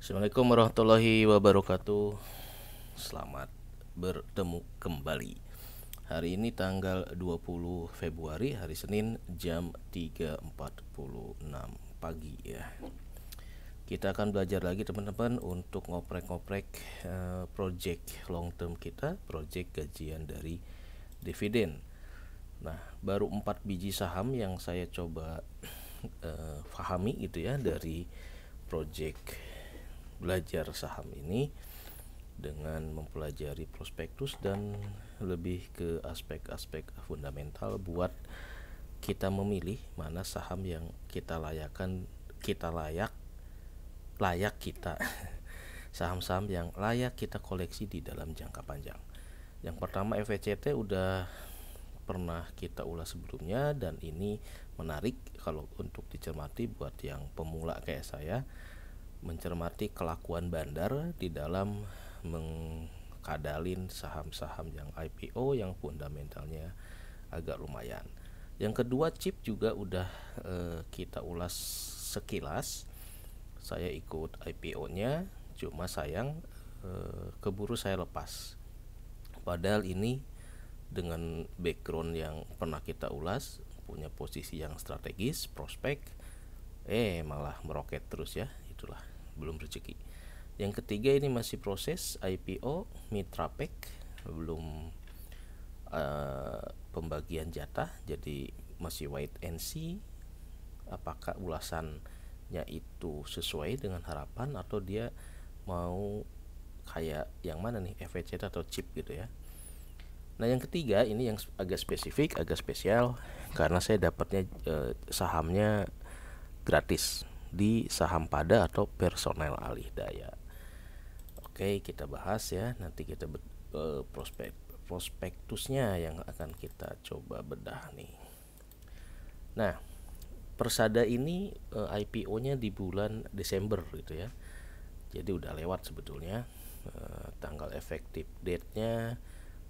Assalamualaikum warahmatullahi wabarakatuh. Selamat bertemu kembali. Hari ini tanggal 20 Februari, hari Senin, jam 3.46 pagi ya. Kita akan belajar lagi teman-teman untuk ngoprek-ngoprek project long term kita, project gajian dari dividen. Nah, baru 4 biji saham yang saya coba pahami gitu ya dari project belajar saham ini dengan mempelajari prospektus dan lebih ke aspek-aspek fundamental buat kita memilih mana saham yang kita layak kita saham-saham yang layak kita koleksi di dalam jangka panjang. Yang pertama FVCT udah pernah kita ulas sebelumnya dan ini menarik kalau untuk dicermati buat yang pemula kayak saya, mencermati kelakuan bandar di dalam mengkadalin saham-saham yang IPO yang fundamentalnya agak lumayan. Yang kedua, chip juga udah kita ulas sekilas. Saya ikut IPO-nya, cuma sayang keburu saya lepas. Padahal ini dengan background yang pernah kita ulas, punya posisi yang strategis, prospek, malah meroket terus ya. Itulah, belum rezeki. Yang ketiga ini masih proses IPO Mitrapek, belum pembagian jatah, jadi masih wait and see apakah ulasannya itu sesuai dengan harapan atau dia mau kayak yang mana nih, FVC atau chip gitu ya. Nah yang ketiga ini yang agak spesifik, agak spesial karena saya dapatnya sahamnya gratis di saham pada atau personel alih daya. Oke, kita bahas ya. Nanti kita prospektusnya yang akan kita coba bedah nih. Nah, Persada ini IPO-nya di bulan Desember gitu ya. Jadi udah lewat sebetulnya. Tanggal efektif date-nya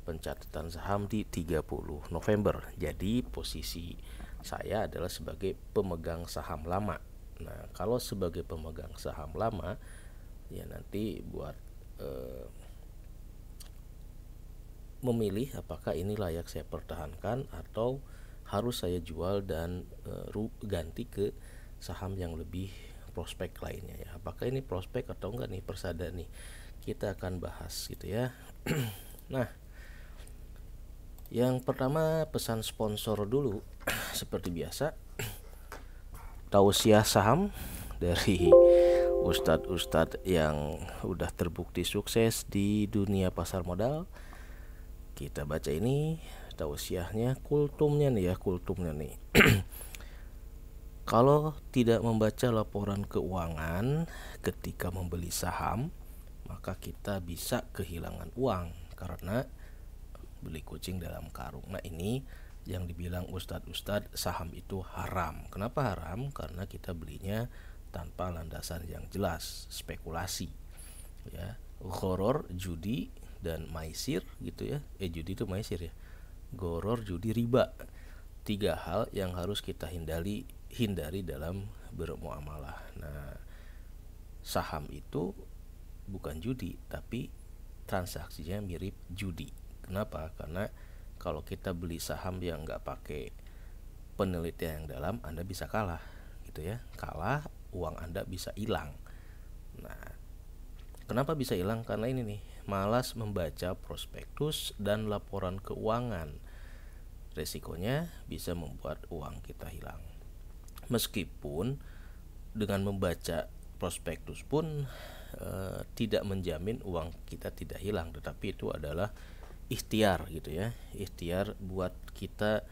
pencatatan saham di 30 November. Jadi posisi saya adalah sebagai pemegang saham lama. Nah, kalau sebagai pemegang saham lama ya nanti buat memilih apakah ini layak saya pertahankan atau harus saya jual dan ganti ke saham yang lebih prospek lainnya ya. Apakah ini prospek atau enggak nih Persada nih, kita akan bahas gitu ya. Nah, yang pertama pesan sponsor dulu seperti biasa, tausiah saham dari ustadz-ustadz yang udah terbukti sukses di dunia pasar modal. Kita baca ini tausiahnya, kultumnya nih. Kalau tidak membaca laporan keuangan ketika membeli saham, maka kita bisa kehilangan uang karena beli kucing dalam karung. Nah ini yang dibilang ustadz-ustadz saham itu haram. Kenapa haram? Karena kita belinya tanpa landasan yang jelas, spekulasi ya, horor, judi, dan maisir gitu ya. Judi itu maisir ya, goror, judi, riba. Tiga hal yang harus kita hindari dalam bermuamalah. Nah, saham itu bukan judi, tapi transaksinya mirip judi. Kenapa? Karena kalau kita beli saham yang nggak pakai penelitian yang dalam, Anda bisa kalah gitu ya. Kalah, uang Anda bisa hilang. Nah, kenapa bisa hilang? Karena ini nih, malas membaca prospektus dan laporan keuangan. Resikonya bisa membuat uang kita hilang. Meskipun dengan membaca prospektus pun tidak menjamin uang kita tidak hilang, tetapi itu adalah ikhtiar gitu ya. Ikhtiar buat kita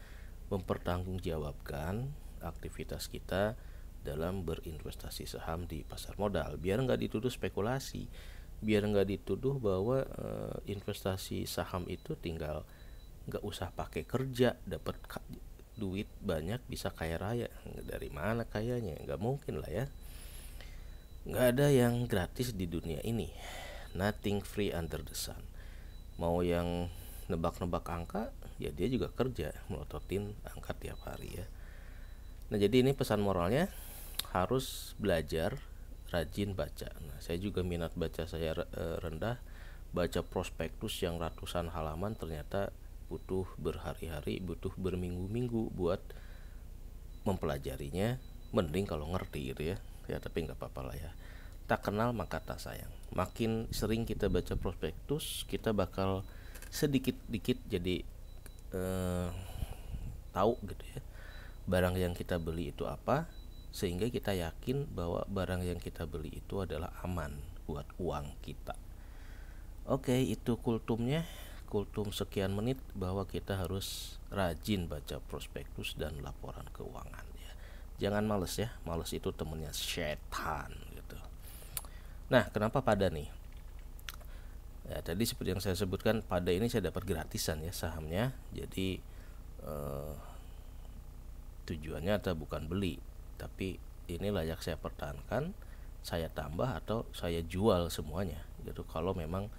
mempertanggungjawabkan aktivitas kita dalam berinvestasi saham di pasar modal, biar nggak dituduh spekulasi, biar nggak dituduh bahwa investasi saham itu tinggal nggak usah pakai kerja dapat duit banyak bisa kaya raya. Dari mana kayanya? Nggak mungkin lah ya. Nggak ada yang gratis di dunia ini, nothing free under the sun. Mau yang nebak-nebak angka ya dia juga kerja melototin angka tiap hari ya. Nah jadi ini pesan moralnya, harus belajar rajin baca. Nah, saya juga minat baca saya rendah. Baca prospektus yang ratusan halaman ternyata butuh berhari-hari, butuh berminggu-minggu buat mempelajarinya. Mending kalau ngerti gitu ya. Ya tapi nggak apa-apa lah ya. Tak kenal maka tak sayang. Makin sering kita baca prospektus, kita bakal sedikit-dikit jadi tahu gitu ya, barang yang kita beli itu apa, sehingga kita yakin bahwa barang yang kita beli itu adalah aman buat uang kita. Oke, itu kultumnya. Kultum sekian menit bahwa kita harus rajin baca prospektus dan laporan keuangan ya. Jangan males ya, males itu temennya setan gitu. Nah, kenapa pada nih? Ya, tadi seperti yang saya sebutkan, pada ini saya dapat gratisan ya sahamnya. Jadi tujuannya atau bukan beli, tapi ini layak saya pertahankan, saya tambah atau saya jual semuanya gitu. Kalau memang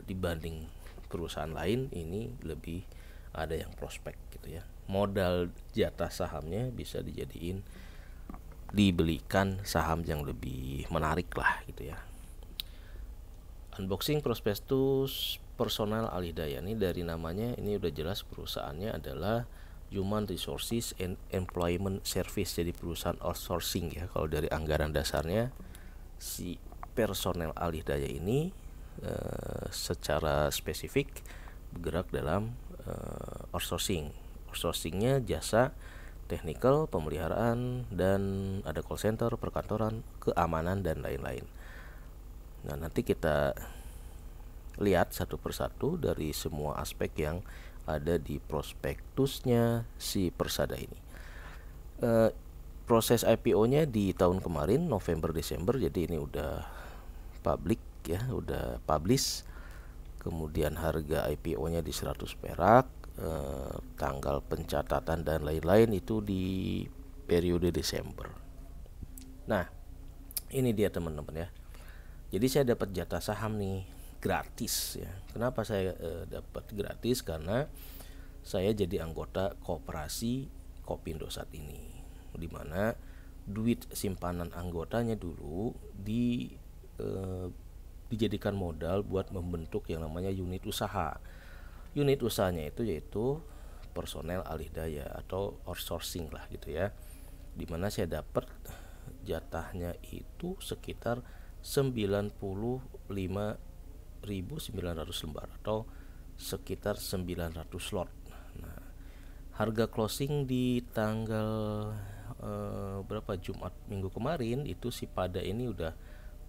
dibanding perusahaan lain ini lebih ada yang prospek gitu ya. Modal jatah sahamnya bisa dijadiin dibelikan saham yang lebih menarik lah gitu ya. Unboxing prospektus Personal Alidaya, ini dari namanya ini udah jelas perusahaannya adalah Human Resources and Employment Service, jadi perusahaan outsourcing ya. Kalau dari anggaran dasarnya si Personal Alidaya ini secara spesifik bergerak dalam outsourcing. Outsourcingnya jasa technical, pemeliharaan, dan ada call center, perkantoran, keamanan, dan lain-lain. Nah, nanti kita lihat satu persatu dari semua aspek yang ada di prospektusnya si Persada ini. Proses IPO-nya di tahun kemarin November Desember, jadi ini udah publik ya, udah publish. Kemudian harga IPO-nya di 100 perak, tanggal pencatatan dan lain-lain itu di periode Desember. Nah, ini dia teman-teman ya. Jadi saya dapat jatah saham nih gratis ya. Kenapa saya dapat gratis? Karena saya jadi anggota koperasi Kopindosat ini, dimana duit simpanan anggotanya dulu dijadikan modal buat membentuk yang namanya unit usaha. Unit usahanya itu yaitu Personal Alidaya atau outsourcing lah gitu ya, dimana saya dapat jatahnya itu sekitar 95.900 lembar atau sekitar 900 slot. Nah, harga closing di tanggal berapa Jumat minggu kemarin itu si pada ini udah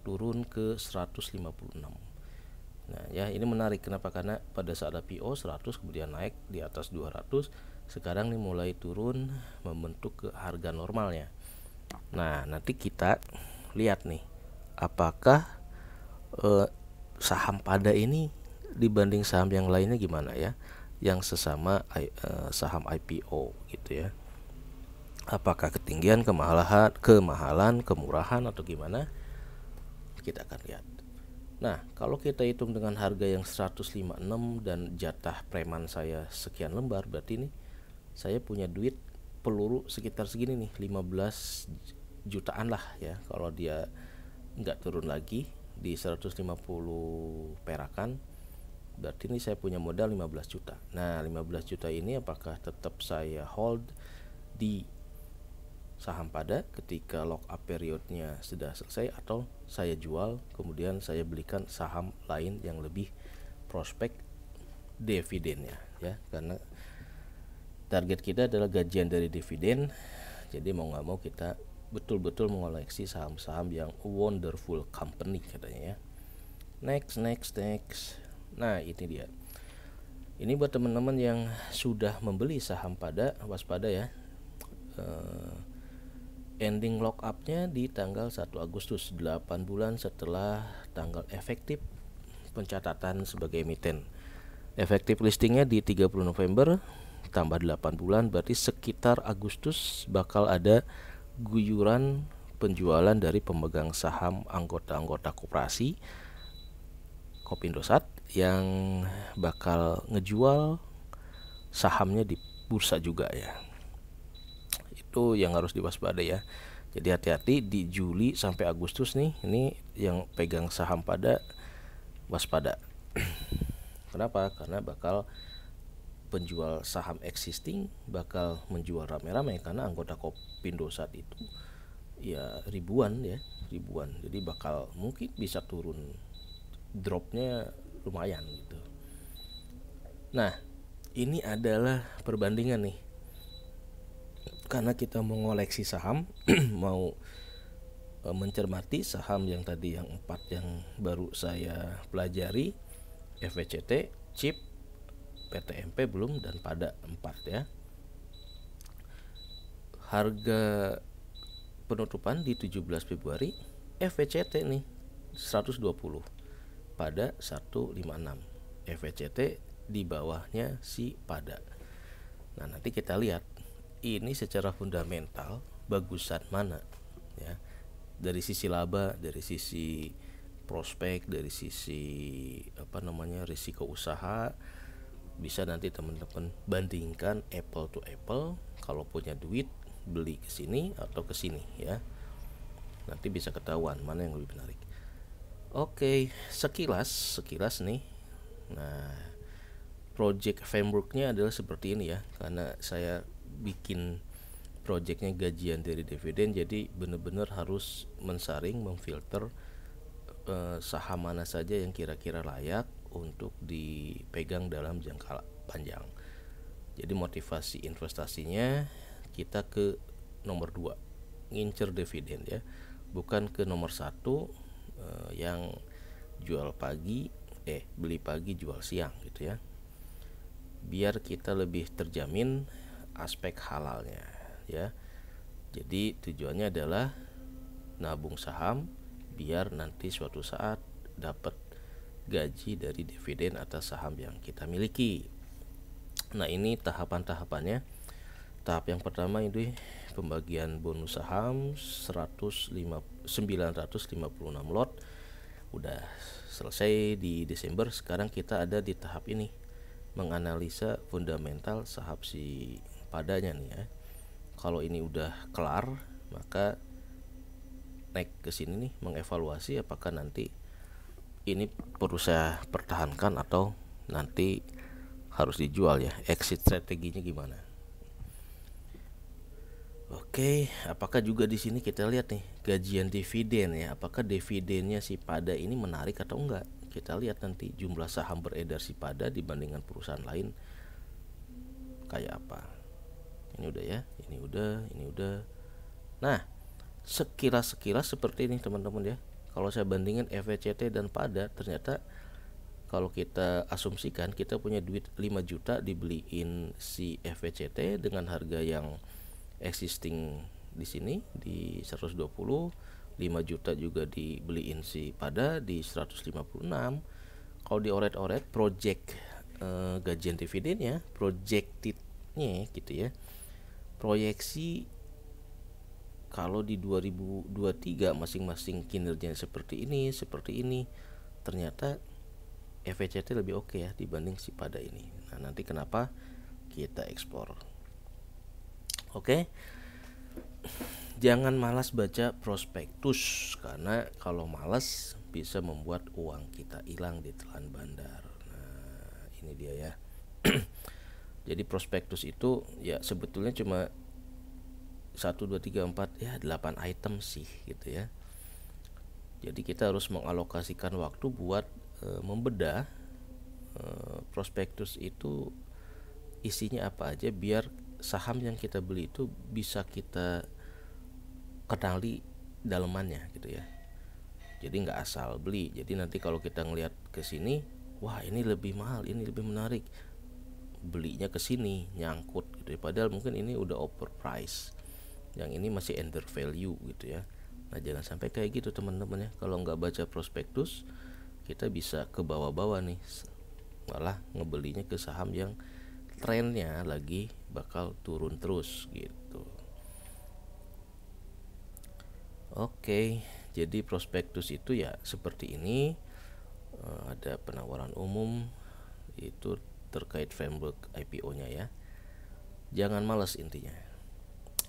turun ke 156. Nah ya, ini menarik. Kenapa? Karena pada saat IPO 100 kemudian naik di atas 200, sekarang nih mulai turun membentuk ke harga normalnya. Nah nanti kita lihat nih apakah saham pada ini dibanding saham yang lainnya gimana ya, yang sesama saham IPO gitu ya. Apakah ketinggian, kemahalan, kemurahan atau gimana? Kita akan lihat. Nah, kalau kita hitung dengan harga yang 156 dan jatah preman saya sekian lembar, berarti ini saya punya duit peluru sekitar segini nih, 15 jutaan lah ya. Kalau dia nggak turun lagi di 150 perakan, berarti ini saya punya modal 15 juta. Nah, 15 juta ini apakah tetap saya hold di saham pada ketika lock up periodnya sudah selesai, atau saya jual kemudian saya belikan saham lain yang lebih prospek dividennya ya, karena target kita adalah gajian dari dividen. Jadi mau nggak mau kita betul-betul mengoleksi saham-saham yang wonderful company katanya ya. Next. Nah ini dia, ini buat teman-teman yang sudah membeli saham pada, waspada ya. Ending lock up-nya di tanggal 1 Agustus, 8 bulan setelah tanggal efektif pencatatan sebagai emiten. Efektif listingnya di 30 November tambah 8 bulan, berarti sekitar Agustus bakal ada guyuran penjualan dari pemegang saham anggota-anggota koperasi Kopindosat yang bakal ngejual sahamnya di bursa juga ya. Itu yang harus diwaspadai ya. Jadi hati-hati di Juli sampai Agustus nih, ini yang pegang saham Pada waspada. Kenapa? Karena bakal penjual saham existing bakal menjual rame-rame karena anggota Kopindo saat itu ya ribuan ya, ribuan. Jadi bakal mungkin bisa turun, dropnya lumayan gitu. Nah, ini adalah perbandingan nih. Karena kita mau ngoleksi saham, mau mencermati saham yang tadi yang 4 yang baru saya pelajari, FVCT, CHIP, PTMP belum, dan Pada 4 ya. Harga penutupan di 17 Februari FVCT nih 120, Pada 156. FVCT di bawahnya si Pada. Nah, nanti kita lihat ini secara fundamental bagusan mana ya. Dari sisi laba, dari sisi prospek, dari sisi risiko usaha, bisa nanti teman-teman bandingkan apple to apple. Kalau punya duit beli ke sini atau ke sini ya. Nanti bisa ketahuan mana yang lebih menarik. Oke, sekilas nih. Nah, project frameworknya adalah seperti ini ya. Karena saya bikin projectnya gajian dari dividen, jadi benar-benar harus mensaring, memfilter saham mana saja yang kira-kira layak untuk dipegang dalam jangka panjang. Jadi motivasi investasinya kita ke nomor 2, ngincer dividen ya, bukan ke nomor 1 yang beli pagi jual siang gitu ya. Biar kita lebih terjamin aspek halalnya ya. Jadi tujuannya adalah nabung saham biar nanti suatu saat dapat gaji dari dividen atas saham yang kita miliki. Nah, ini tahapan-tahapannya. Tahap yang pertama ini pembagian bonus saham 956 lot udah selesai di Desember. Sekarang kita ada di tahap ini, menganalisa fundamental saham si Padanya nih ya. Kalau ini udah kelar, maka naik ke sini nih, mengevaluasi apakah nanti ini perlu saya pertahankan atau nanti harus dijual ya. Exit strateginya gimana? Oke, apakah juga di sini kita lihat nih gajian dividen ya, apakah dividennya si Pada ini menarik atau enggak? Kita lihat nanti jumlah saham beredar si Pada dibandingkan perusahaan lain kayak apa. Ini udah ya, ini udah. Nah, sekilas seperti ini teman-teman ya. Kalau saya bandingin FVCT dan Pada, ternyata kalau kita asumsikan kita punya duit 5 juta dibeliin si FVCT dengan harga yang existing di sini di 120, 5 juta juga dibeliin si Pada di 156. Kalau dioret-oret project gajian dividennya, projectednya gitu ya, proyeksi kalau di 2023 masing-masing kinerjanya seperti ini, ternyata FVCT lebih oke ya dibanding si Pada ini. Nah, nanti kenapa kita ekspor. Oke. Jangan malas baca prospektus, karena kalau malas bisa membuat uang kita hilang di telan bandar. Nah, ini dia ya. Jadi prospektus itu ya sebetulnya cuma 1, 2, 3, 4 ya 8 item sih gitu ya. Jadi kita harus mengalokasikan waktu buat membedah prospektus itu isinya apa aja, biar saham yang kita beli itu bisa kita kenali dalemannya gitu ya. Jadi nggak asal beli. Jadi nanti kalau kita ngelihat ke sini, wah ini lebih mahal, ini lebih menarik, belinya ke sini nyangkut gitu ya. Padahal mungkin ini udah overprice, yang ini masih under value gitu ya. Nah, jangan sampai kayak gitu teman-teman ya. Kalau nggak baca prospektus, kita bisa ke bawah-bawah nih, malah ngebelinya ke saham yang trennya lagi bakal turun terus gitu. Oke, jadi prospektus itu ya seperti ini. Ada penawaran umum itu terkait framework IPO-nya ya. Jangan malas intinya.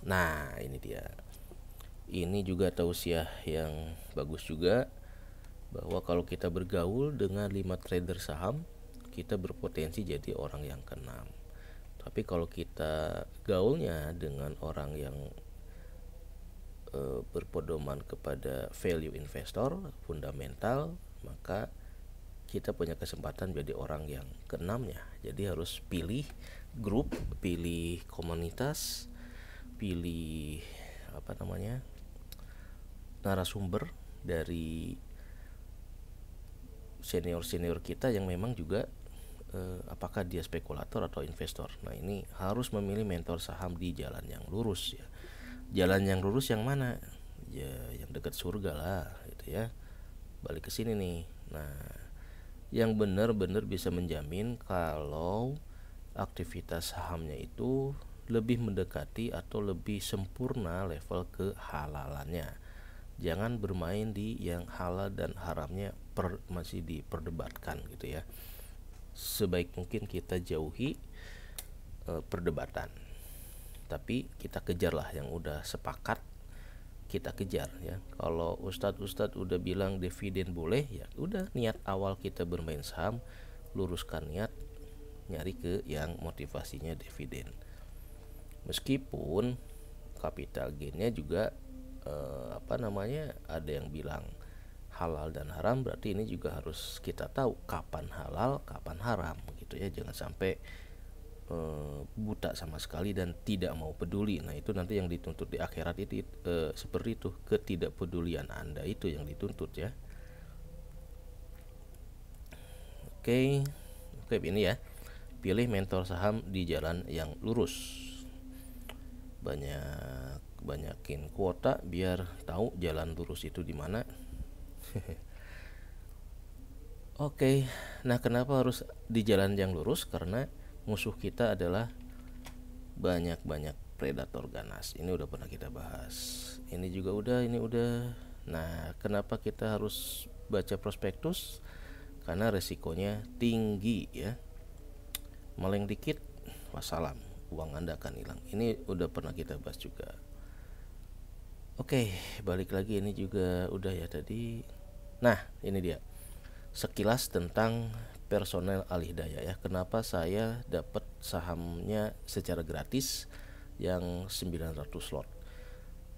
Nah, ini dia. Ini juga tausiah yang bagus juga, bahwa kalau kita bergaul dengan 5 trader saham, kita berpotensi jadi orang yang keenam. Tapi kalau kita gaulnya dengan orang yang berpedoman kepada value investor, fundamental, maka kita punya kesempatan jadi orang yang keenamnya. Jadi harus pilih grup, pilih komunitas, pilih narasumber dari senior-senior kita yang memang juga apakah dia spekulator atau investor. Nah, ini harus memilih mentor saham di jalan yang lurus ya. Jalan yang lurus yang mana? Ya, yang dekat surga lah gitu ya. Balik ke sini nih. Nah, yang benar-benar bisa menjamin kalau aktivitas sahamnya itu lebih mendekati atau lebih sempurna level kehalalannya. Jangan bermain di yang halal dan haramnya masih diperdebatkan gitu ya. Sebaik mungkin kita jauhi perdebatan. Tapi kita kejarlah yang udah sepakat, kita kejar ya. Kalau ustadz udah bilang dividen boleh, ya udah, niat awal kita bermain saham, luruskan niat nyari ke yang motivasinya dividen. Meskipun capital gainnya juga ada yang bilang halal dan haram, berarti ini juga harus kita tahu kapan halal, kapan haram gitu ya. Jangan sampai buta sama sekali dan tidak mau peduli. Nah, itu nanti yang dituntut di akhirat itu seperti itu, ketidakpedulian Anda itu yang dituntut ya. Oke, ini ya. Pilih mentor saham di jalan yang lurus. Banyakin kuota biar tahu jalan lurus itu di mana. Oke, nah kenapa harus di jalan yang lurus? Karena musuh kita adalah banyak predator ganas. Ini udah pernah kita bahas. Ini juga udah. Nah, kenapa kita harus baca prospektus? Karena resikonya tinggi ya. Meleng dikit, wassalam, uang Anda akan hilang. Ini udah pernah kita bahas juga. Oke, balik lagi, ini juga udah ya tadi. Nah, ini dia sekilas tentang personel Alhidayah ya. Kenapa saya dapat sahamnya secara gratis yang 900 lot.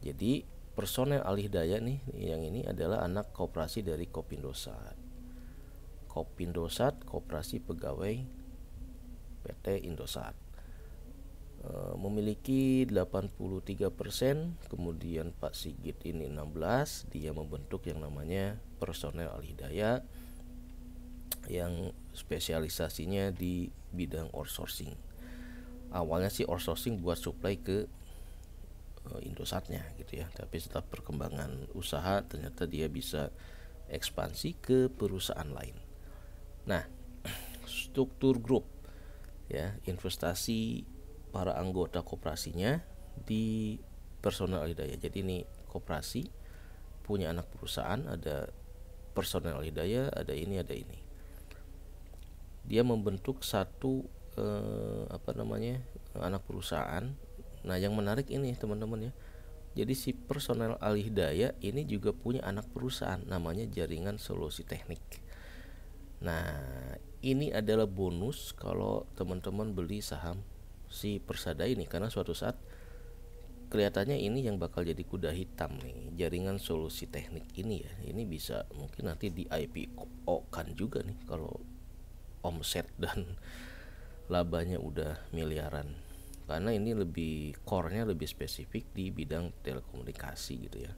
Jadi personel Alhidayah nih, yang ini adalah anak koperasi dari Kopindosat. Kopindosat, Koperasi Pegawai PT Indosat. Memiliki 83%, kemudian Pak Sigit ini 16, dia membentuk yang namanya personel Alhidayah yang spesialisasinya di bidang outsourcing. Awalnya sih outsourcing buat supply ke Indosatnya gitu ya, tapi setelah perkembangan usaha ternyata dia bisa ekspansi ke perusahaan lain. Nah, struktur grup ya, investasi para anggota koperasinya di personel Alhidayah. Jadi ini koperasi punya anak perusahaan, ada personel Alhidayah, ada ini. Dia membentuk satu anak perusahaan. Nah, yang menarik ini teman-teman ya. Jadi si personel Alhidayah ini juga punya anak perusahaan namanya Jaringan Solusi Teknik. Nah, ini adalah bonus kalau teman-teman beli saham si Persada ini, karena suatu saat kelihatannya ini yang bakal jadi kuda hitam nih, Jaringan Solusi Teknik ini ya. Ini bisa mungkin nanti di IPO kan juga nih kalau omset dan labanya udah miliaran, karena ini lebih core-nya lebih spesifik di bidang telekomunikasi gitu ya.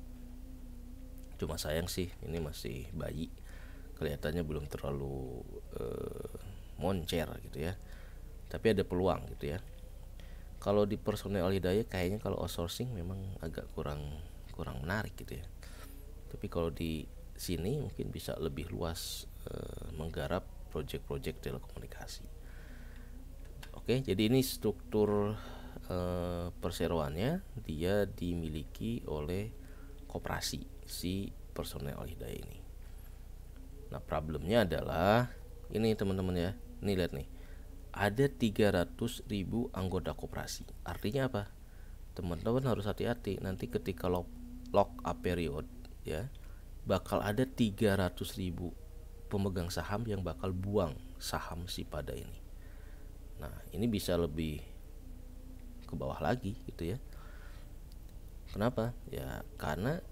Cuma sayang sih ini masih bayi, kelihatannya belum terlalu moncer gitu ya, tapi ada peluang gitu ya. Kalau di personel Alhidayah kayaknya kalau outsourcing memang agak kurang menarik gitu ya. Tapi kalau di sini mungkin bisa lebih luas menggarap proyek-proyek telekomunikasi. Oke, jadi ini struktur perseroannya, dia dimiliki oleh koperasi si personel Alhidayah ini. Nah, problemnya adalah ini teman-teman ya. Ini lihat nih. Ada 300.000 anggota koperasi. Artinya apa? Teman-teman harus hati-hati nanti ketika lock up period ya, bakal ada 300.000 pemegang saham yang bakal buang saham si pada ini. Nah, ini bisa lebih ke bawah lagi gitu ya. Kenapa? Ya karena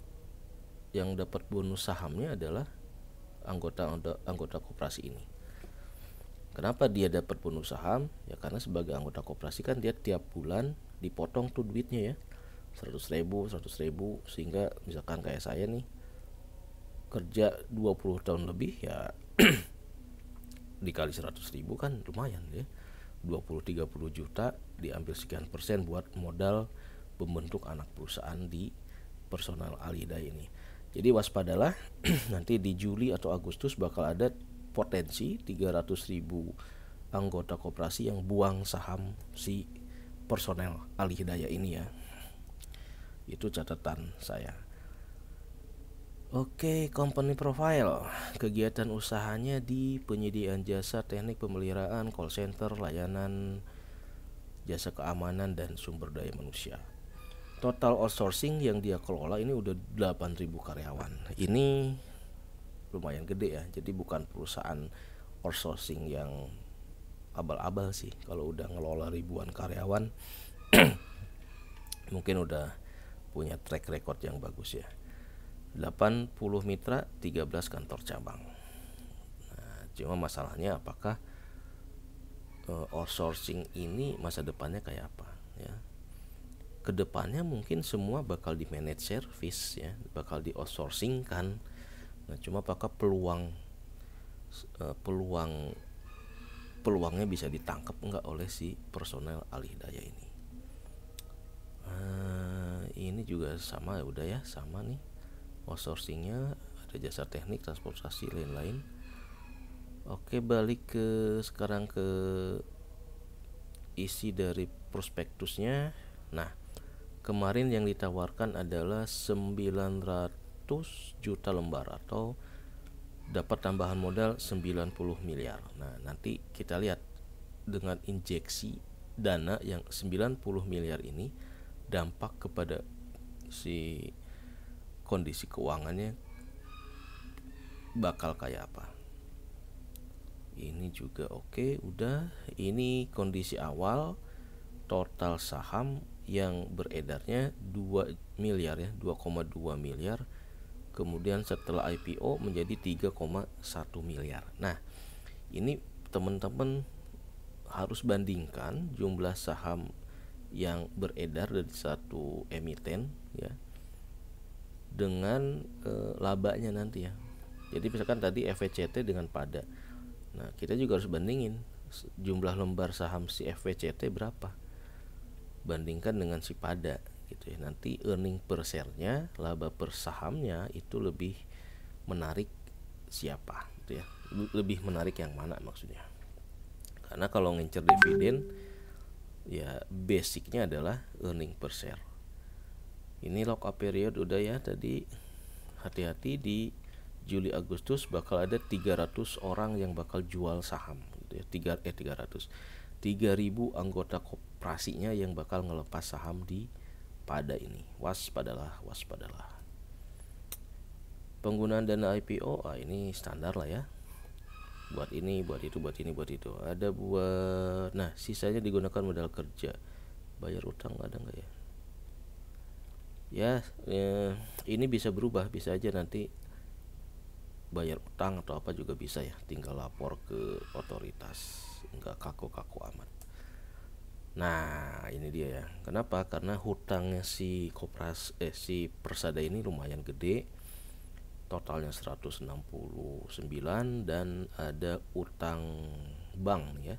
yang dapat bonus sahamnya adalah anggota koperasi ini. Kenapa dia dapat bonus saham? Ya karena sebagai anggota koperasi kan dia tiap bulan dipotong tuh duitnya ya, 100.000 sehingga misalkan kayak saya nih kerja 20 tahun lebih ya dikali 100.000 kan lumayan ya, 20-30 juta, diambil sekian persen buat modal membentuk anak perusahaan di personal alidai ini. Jadi waspadalah nanti di Juli atau Agustus bakal ada potensi 300.000 anggota koperasi yang buang saham si personel alidaya ini ya. Itu catatan saya. Oke, company profile. Kegiatan usahanya di penyediaan jasa teknik pemeliharaan, call center, layanan, jasa keamanan, dan sumber daya manusia. Total outsourcing yang dia kelola ini udah 8.000 karyawan. Ini lumayan gede ya. Jadi bukan perusahaan outsourcing yang abal-abal sih. Kalau udah ngelola ribuan karyawan mungkin udah punya track record yang bagus ya. 80 mitra, 13 kantor cabang. Nah, cuma masalahnya apakah outsourcing ini masa depannya kayak apa ya? Kedepannya mungkin semua bakal di manage service ya, bakal di outsourcing kan. Nah, cuma apakah peluangnya bisa ditangkap enggak oleh si personel alih daya ini? Ini juga sama ya, udah ya sama nih. Outsourcingnya ada jasa teknik, transportasi, lain-lain. Oke, balik sekarang ke isi dari prospektusnya. Nah, kemarin yang ditawarkan adalah 900 juta lembar atau dapat tambahan modal 90 miliar. Nah, nanti kita lihat dengan injeksi dana yang 90 miliar ini dampak kepada si kondisi keuangannya bakal kayak apa. Ini juga oke, udah. Ini kondisi awal, total saham yang beredarnya 2 miliar ya, 2,2 miliar. Kemudian setelah IPO menjadi 3,1 miliar. Nah, ini teman-teman harus bandingkan jumlah saham yang beredar dari satu emiten ya dengan labanya nanti ya. Jadi misalkan tadi FVCT dengan pada. Nah, kita juga harus bandingin jumlah lembar saham si FVCT berapa, bandingkan dengan si pada gitu ya. Nanti earning per share-nya, laba per sahamnya itu lebih menarik siapa gitu ya. Lebih menarik yang mana maksudnya. Karena kalau ngincer dividen ya basicnya adalah earning per share. Ini lock up period udah ya tadi. Hati-hati di Juli Agustus bakal ada 300 orang yang bakal jual saham gitu ya. 3.000 anggota koperasinya yang bakal ngelepas saham di pada ini. Waspadalah. Penggunaan dana IPO ini standar lah ya. Buat ini, buat itu, buat ini, buat itu. Ada buat, nah sisanya digunakan modal kerja. Bayar utang ada nggak ya? Ya, ini bisa berubah, bisa aja nanti bayar utang atau apa juga bisa ya, tinggal lapor ke otoritas, nggak kaku-kaku amat. Nah, ini dia ya. Kenapa? Karena hutangnya si Persada ini lumayan gede. Totalnya 169 dan ada utang bank ya.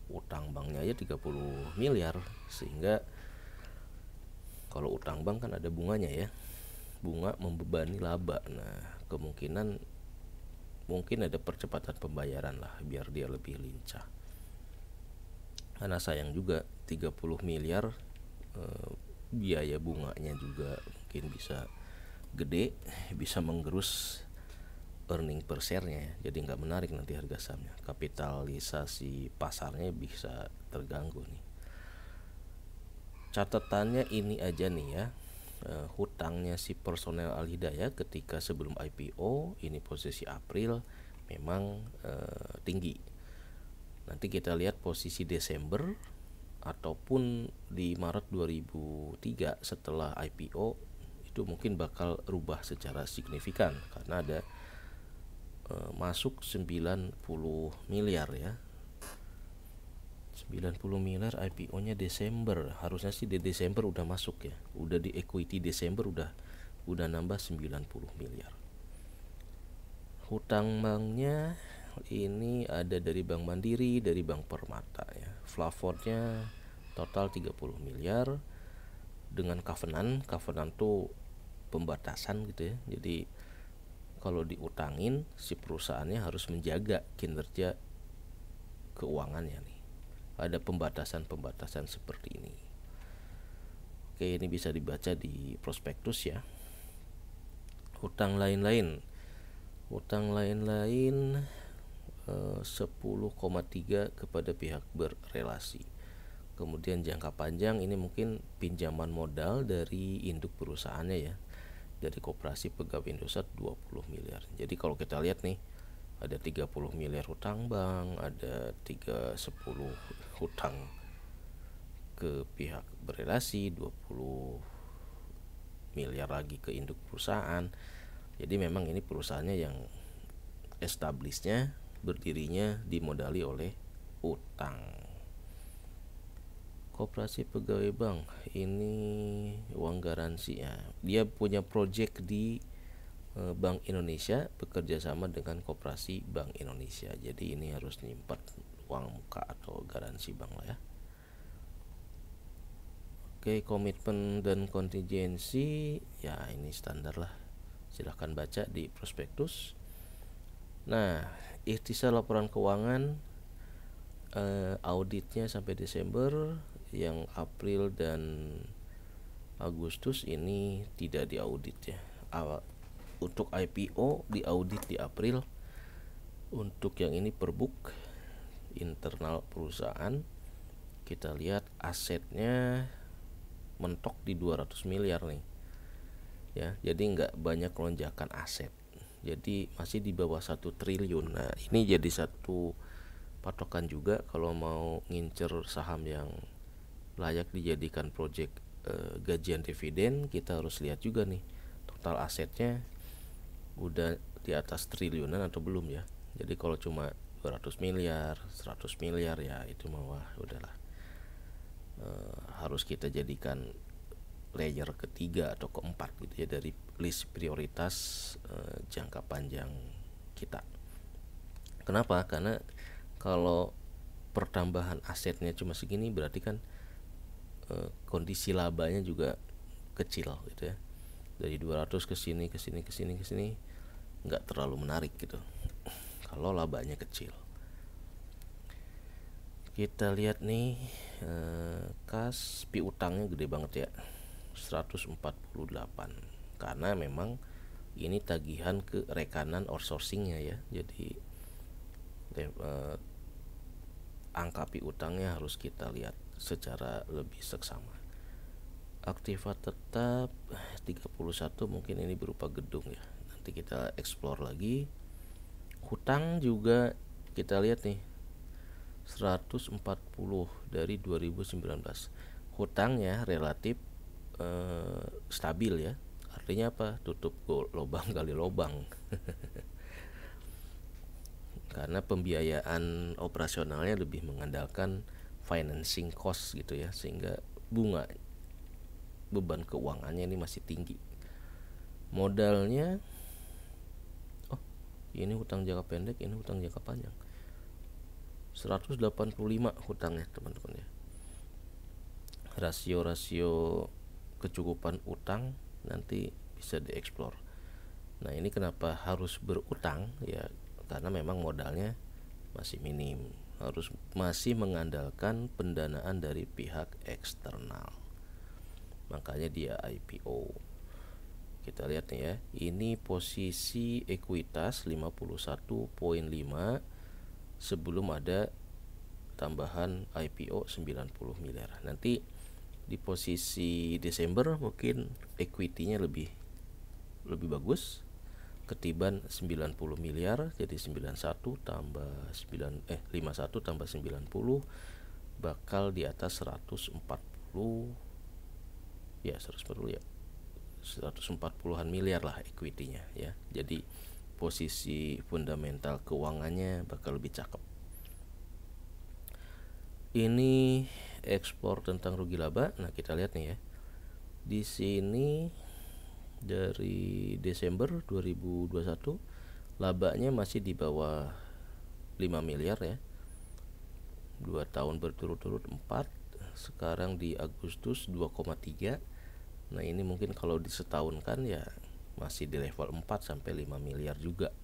Utang banknya aja 30 miliar, sehingga kalau utang bank kan ada bunganya ya. Bunga membebani laba. Nah, kemungkinan mungkin ada percepatan pembayaran lah biar dia lebih lincah. Karena sayang juga 30 miliar biaya bunganya juga mungkin bisa gede, bisa menggerus earning per share-nya ya. Jadi nggak menarik nanti harga sahamnya. Kapitalisasi pasarnya bisa terganggu nih. Catatannya ini aja nih ya. hutangnya si personel Al Hidayah ketika sebelum IPO, ini posisi April memang tinggi. Nanti kita lihat posisi Desember ataupun di Maret 2003 setelah IPO, itu mungkin bakal rubah secara signifikan karena ada masuk 90 miliar ya. 90 miliar IPO-nya Desember. Harusnya sih di Desember udah masuk ya. Udah di equity Desember udah nambah 90 miliar. Hutang banknya ini ada dari Bank Mandiri, dari Bank Permata ya. Plafonnya total 30 miliar dengan covenant tuh pembatasan gitu ya. Jadi kalau diutangin si perusahaannya harus menjaga kinerja keuangannya nih. Ada pembatasan seperti ini. Oke, ini bisa dibaca di prospektus ya. Hutang lain-lain 10,3 kepada pihak berrelasi. Kemudian jangka panjang ini mungkin pinjaman modal dari induk perusahaannya ya. Dari Koperasi Pegawai Indosat 20 miliar. Jadi kalau kita lihat nih, ada 30 miliar hutang bank, ada 10 hutang ke pihak berrelasi, 20 miliar lagi ke induk perusahaan. Jadi memang ini perusahaannya yang establishnya, berdirinya dimodali oleh utang. Koperasi Pegawai Bank ini uang garansi ya. Dia punya project di Bank Indonesia, bekerja sama dengan Koperasi Bank Indonesia. Jadi ini harus nyimpan uang muka atau garansi bank lah ya. Oke, komitmen dan kontingensi ya ini standar lah. Silahkan baca di prospektus. Nah, ikhtisar laporan keuangan auditnya sampai Desember, yang April dan Agustus ini tidak diaudit ya. Untuk IPO diaudit di April. Untuk yang ini per book internal perusahaan, kita lihat asetnya mentok di 200 miliar nih ya. Jadi nggak banyak lonjakan aset, jadi masih di bawah 1 triliun. Nah ini jadi satu patokan juga kalau mau ngincer saham yang layak dijadikan project gajian dividen. Kita harus lihat juga nih total asetnya udah di atas triliunan atau belum ya. Jadi kalau cuma 200 miliar 100 miliar ya itu mah udahlah, harus kita jadikan layer ketiga atau keempat gitu ya dari list prioritas jangka panjang kita. Kenapa? Karena kalau pertambahan asetnya cuma segini berarti kan kondisi labanya juga kecil gitu ya. Dari 200 ke sini nggak terlalu menarik gitu kalau labanya kecil. Kita lihat nih kas piutangnya gede banget ya, 148, karena memang ini tagihan ke rekanan outsourcingnya ya. Jadi angka piutangnya harus kita lihat secara lebih seksama. Aktiva tetap 31 mungkin ini berupa gedung ya, nanti kita explore lagi. Hutang juga kita lihat nih 140 dari 2019. Hutangnya relatif stabil ya. Artinya apa? Tutup lubang gali lubang. Karena pembiayaan operasionalnya lebih mengandalkan financing cost gitu ya, sehingga bunga beban keuangannya ini masih tinggi. Modalnya ini hutang jangka pendek, ini hutang jangka panjang. 185 hutangnya teman-teman ya. Rasio kecukupan utang nanti bisa dieksplor. Nah ini kenapa harus berutang ya, karena memang modalnya masih minim, masih mengandalkan pendanaan dari pihak eksternal, makanya dia IPO. Kita lihat nih ya, ini posisi ekuitas 51,5 sebelum ada tambahan IPO 90 miliar. Nanti Di posisi Desember mungkin equity-nya lebih bagus ketiban 90 miliar, jadi 91 tambah 51 tambah 90 bakal di atas 140 ya, 140 ya, 140-an miliar lah equity-nya ya. Jadi posisi fundamental keuangannya bakal lebih cakep. Ini ekspor tentang rugi laba. Nah, kita lihat nih ya. Di sini dari Desember 2021 labanya masih di bawah 5 miliar ya. 2 tahun berturut-turut 4. Sekarang di Agustus 2,3. Nah, ini mungkin kalau disetahunkan ya masih di level 4 sampai 5 miliar juga.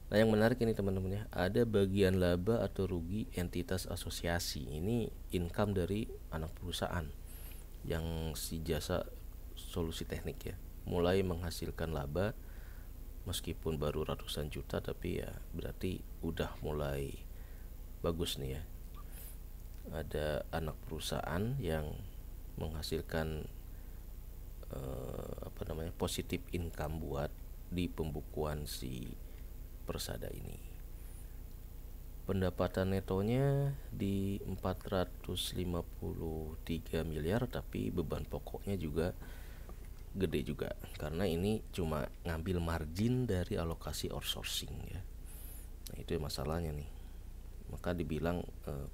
Nah, yang menarik ini teman-teman ya, ada bagian laba atau rugi entitas asosiasi. Ini income dari anak perusahaan yang si jasa solusi teknik ya, mulai menghasilkan laba meskipun baru ratusan juta, tapi ya berarti udah mulai bagus nih ya. Ada anak perusahaan yang menghasilkan positif income buat di pembukuan si Persada ini. Pendapatan netonya di 453 miliar, tapi beban pokoknya juga gede juga karena ini cuma ngambil margin dari alokasi outsourcing ya. Nah, itu masalahnya nih. Maka dibilang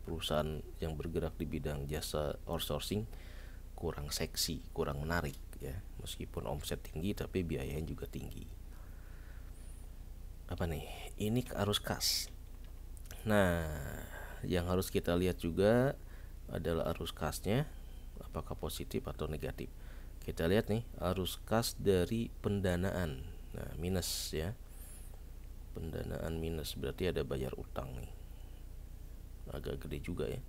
perusahaan yang bergerak di bidang jasa outsourcing kurang seksi, kurang menarik ya. Meskipun omset tinggi tapi biayanya juga tinggi. Apa nih? Ini arus kas. Nah, yang harus kita lihat juga adalah arus kasnya, apakah positif atau negatif. Kita lihat nih, arus kas dari pendanaan. Nah, minus ya. Pendanaan minus berarti ada bayar utang nih. Agak gede juga ya.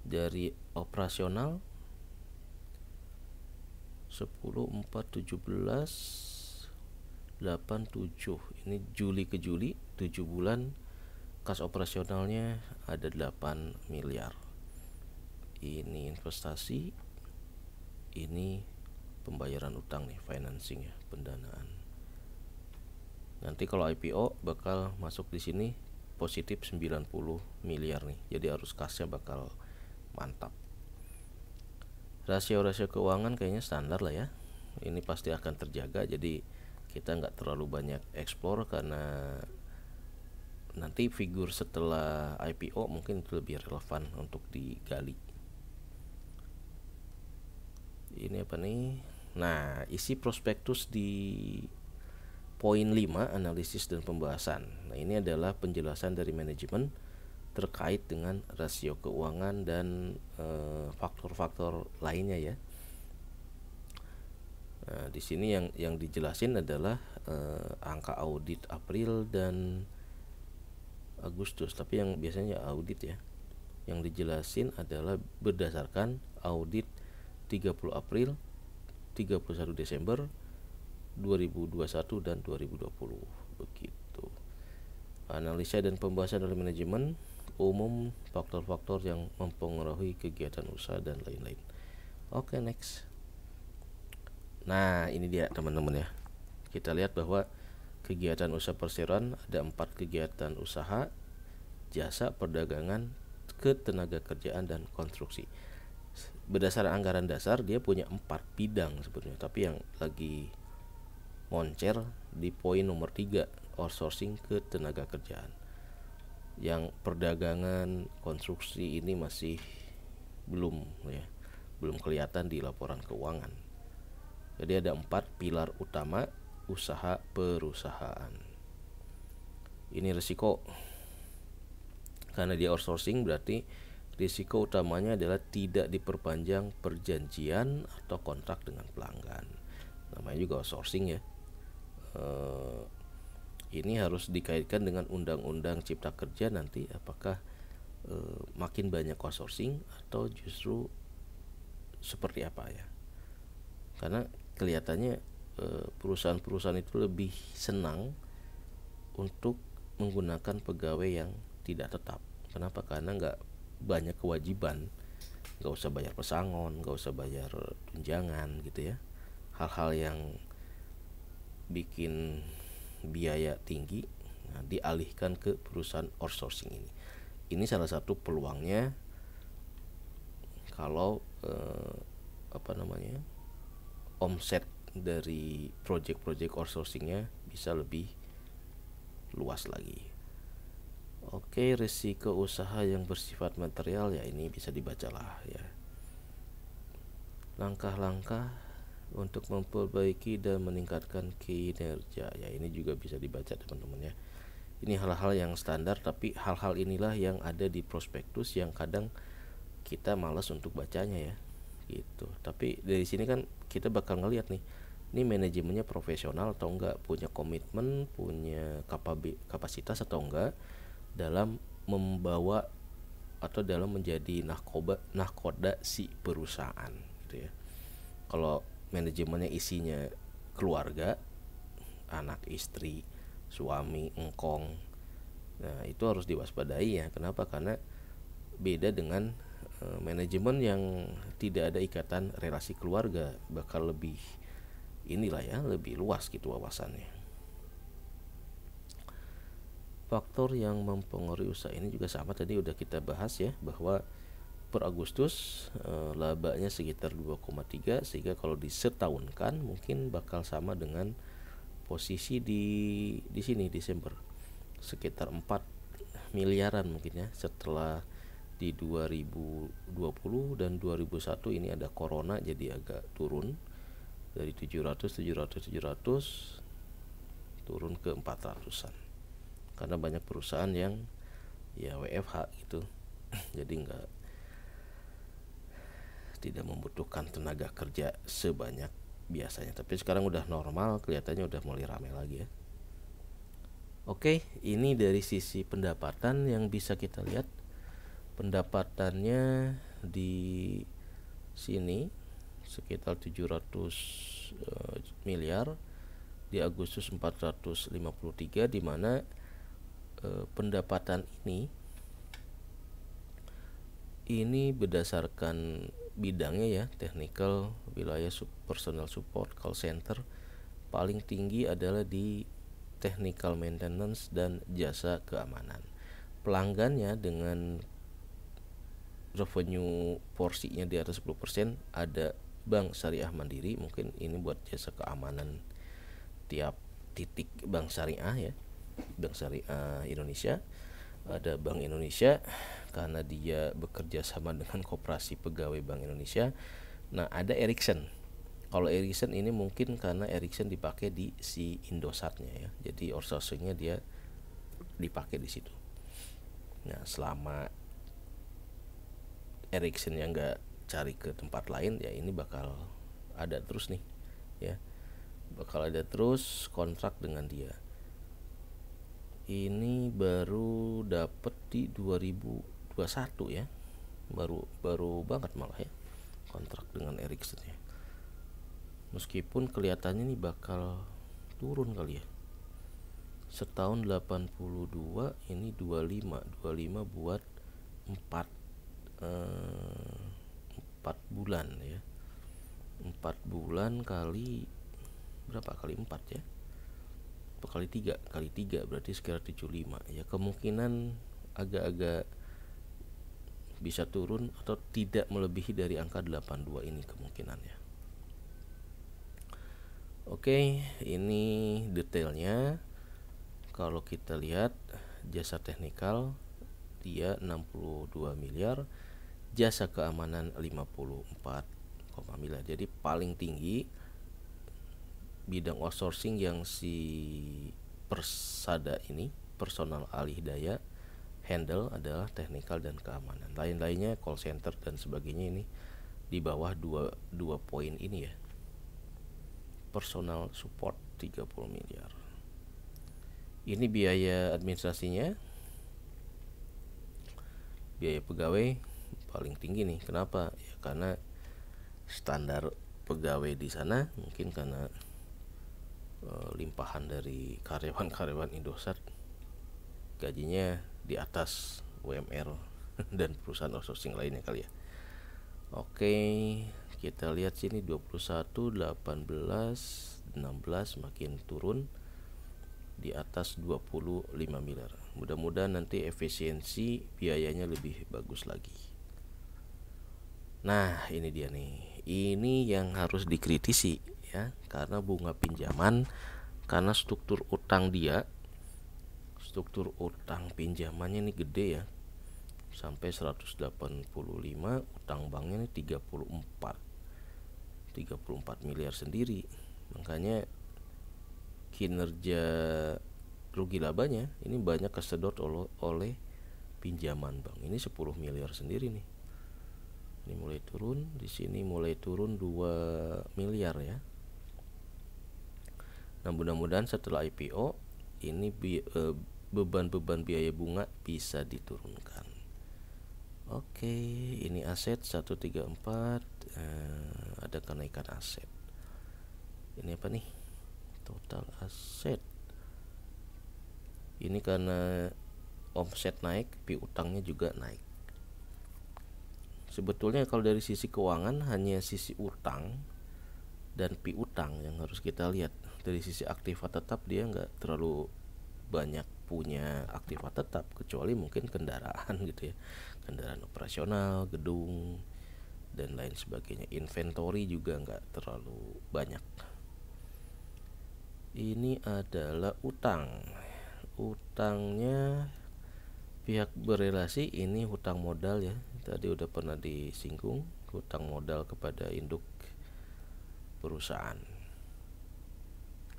Dari operasional 10/4/17 ini Juli ke Juli 7 bulan kas operasionalnya ada 8 miliar. Ini investasi, ini pembayaran utang nih, financing ya, pendanaan. Nanti kalau IPO bakal masuk di sini positif 90 miliar nih. Jadi arus kasnya bakal mantap. Rasio-rasio keuangan kayaknya standar lah ya. Ini pasti akan terjaga, jadi kita nggak terlalu banyak eksplor karena nanti figur setelah IPO mungkin itu lebih relevan untuk digali. Ini apa nih? Nah, isi prospektus di poin 5, analisis dan pembahasan. Nah, ini adalah penjelasan dari manajemen terkait dengan rasio keuangan dan faktor-faktor lainnya ya. Nah, di sini yang dijelasin adalah angka audit April dan Agustus, tapi yang biasanya audit ya. Yang dijelasin adalah berdasarkan audit 30 April, 31 Desember 2021 dan 2020 begitu. Analisa dan pembahasan dari manajemen umum, faktor-faktor yang mempengaruhi kegiatan usaha dan lain-lain. Oke, next. Nah, ini dia teman-teman ya. Kita lihat bahwa kegiatan usaha perseroan ada 4 kegiatan usaha: jasa, perdagangan, ketenaga kerjaan, dan konstruksi. Berdasarkan anggaran dasar dia punya 4 bidang sebetulnya, tapi yang lagi moncer di poin nomor 3, outsourcing ketenaga kerjaan. Yang perdagangan, konstruksi ini masih belum kelihatan di laporan keuangan. Jadi ada 4 pilar utama usaha perusahaan. Ini risiko. Karena dia outsourcing berarti risiko utamanya adalah tidak diperpanjang perjanjian atau kontrak dengan pelanggan. Namanya juga outsourcing ya. Ini harus dikaitkan dengan undang-undang cipta kerja nanti, apakah makin banyak outsourcing atau justru seperti apa ya. Karena kelihatannya perusahaan-perusahaan itu lebih senang untuk menggunakan pegawai yang tidak tetap. Kenapa? Karena nggak banyak kewajiban nggak usah bayar pesangon, nggak usah bayar tunjangan gitu ya. Hal-hal yang bikin biaya tinggi, nah, dialihkan ke perusahaan outsourcing ini. Ini salah satu peluangnya kalau omset dari project-project outsourcingnya bisa lebih luas lagi. Oke, risiko usaha yang bersifat material ya ini bisa dibacalah ya. Langkah-langkah untuk memperbaiki dan meningkatkan kinerja ya ini juga bisa dibaca teman-teman ya. Ini hal-hal yang standar, tapi hal-hal inilah yang ada di prospektus yang kadang kita malas untuk bacanya ya gitu. Tapi dari sini kan kita bakal ngelihat nih, ini manajemennya profesional atau enggak, punya komitmen, punya kapasitas atau enggak dalam membawa atau dalam menjadi nahkoda si perusahaan gitu ya. Kalau manajemennya isinya keluarga, anak, istri, suami, engkong, nah itu harus diwaspadai ya. Kenapa? Karena beda dengan manajemen yang tidak ada ikatan relasi keluarga, bakal lebih inilah ya, lebih luas gitu wawasannya. Faktor yang mempengaruhi usaha ini juga sama tadi udah kita bahas ya, bahwa per Agustus labanya sekitar 2,3, sehingga kalau disetahunkan mungkin bakal sama dengan posisi di sini Desember, sekitar 4 miliaran mungkin ya, setelah di 2020 dan 2001 ini ada corona jadi agak turun dari 700 turun ke 400-an karena banyak perusahaan yang ya WFH gitu. Jadi tidak membutuhkan tenaga kerja sebanyak biasanya, tapi sekarang udah normal, kelihatannya udah mulai ramai lagi ya. Oke, ini dari sisi pendapatan yang bisa kita lihat. Pendapatannya di sini sekitar 700 miliar, di Agustus 453, di mana pendapatan ini berdasarkan bidangnya ya, technical, wilayah personal support, call center. Paling tinggi adalah di technical maintenance dan jasa keamanan. Pelanggannya dengan revenue porsinya di atas 10% ada Bank Syariah Mandiri, mungkin ini buat jasa keamanan tiap titik bank syariah ya, Bank Syariah Indonesia. Ada Bank Indonesia karena dia bekerja sama dengan Koperasi Pegawai Bank Indonesia. Nah, ada Ericsson. Kalau Ericsson ini mungkin karena Ericsson dipakai di si Indosatnya ya, jadi outsourcingnya dia dipakai di situ. Nah, selama Ericsson yang nggak cari ke tempat lain ya, ini bakal ada terus nih ya, bakal ada terus kontrak dengan dia. Ini baru dapet di 2021 ya, baru banget malah ya kontrak dengan Ericsson ya. Meskipun kelihatannya nih bakal turun kali ya, setahun 82, ini 25 buat 4 bulan ya. 4 bulan kali berapa, kali 4 ya, kali 3 berarti sekitar 75 ya. Kemungkinan agak-agak bisa turun atau tidak melebihi dari angka 82 ini kemungkinannya. Oke, ini detailnya. Kalau kita lihat jasa teknikal dia 62 miliar, jasa keamanan 54 miliar. Jadi paling tinggi bidang outsourcing yang si Persada ini, personal alih daya, handle adalah teknikal dan keamanan. Lain-lainnya call center dan sebagainya ini di bawah dua poin ini ya. Personal support 30 miliar. Ini biaya administrasinya, biaya pegawai paling tinggi nih. Kenapa? Ya karena standar pegawai di sana mungkin karena limpahan dari karyawan-karyawan Indosat, gajinya di atas UMR dan perusahaan outsourcing lainnya kali ya. Oke, kita lihat sini 21, 18, 16 makin turun di atas 25 miliar. Mudah-mudahan nanti efisiensi biayanya lebih bagus lagi. Nah, ini dia nih. Ini yang harus dikritisi ya, karena bunga pinjaman, karena struktur utang pinjamannya ini gede ya. Sampai 185, utang banknya ini 34 miliar sendiri. Makanya kinerja rugi labanya ini banyak kesedot oleh pinjaman bank. Ini 10 miliar sendiri nih. Ini mulai turun, di sini mulai turun 2 miliar ya. Nah, mudah-mudahan setelah IPO ini beban-beban biaya bunga bisa diturunkan. Oke, ini aset 134, ada kenaikan aset. Ini apa nih? Total aset. Ini karena omset naik, piutangnya juga naik. Sebetulnya kalau dari sisi keuangan hanya sisi utang dan piutang yang harus kita lihat. Dari sisi aktiva tetap dia nggak terlalu banyak punya aktiva tetap, kecuali mungkin kendaraan gitu ya, kendaraan operasional, gedung dan lain sebagainya. Inventory juga nggak terlalu banyak. Ini adalah utangnya pihak berelasi. Ini hutang modal ya, tadi udah pernah disinggung, hutang modal kepada induk perusahaan.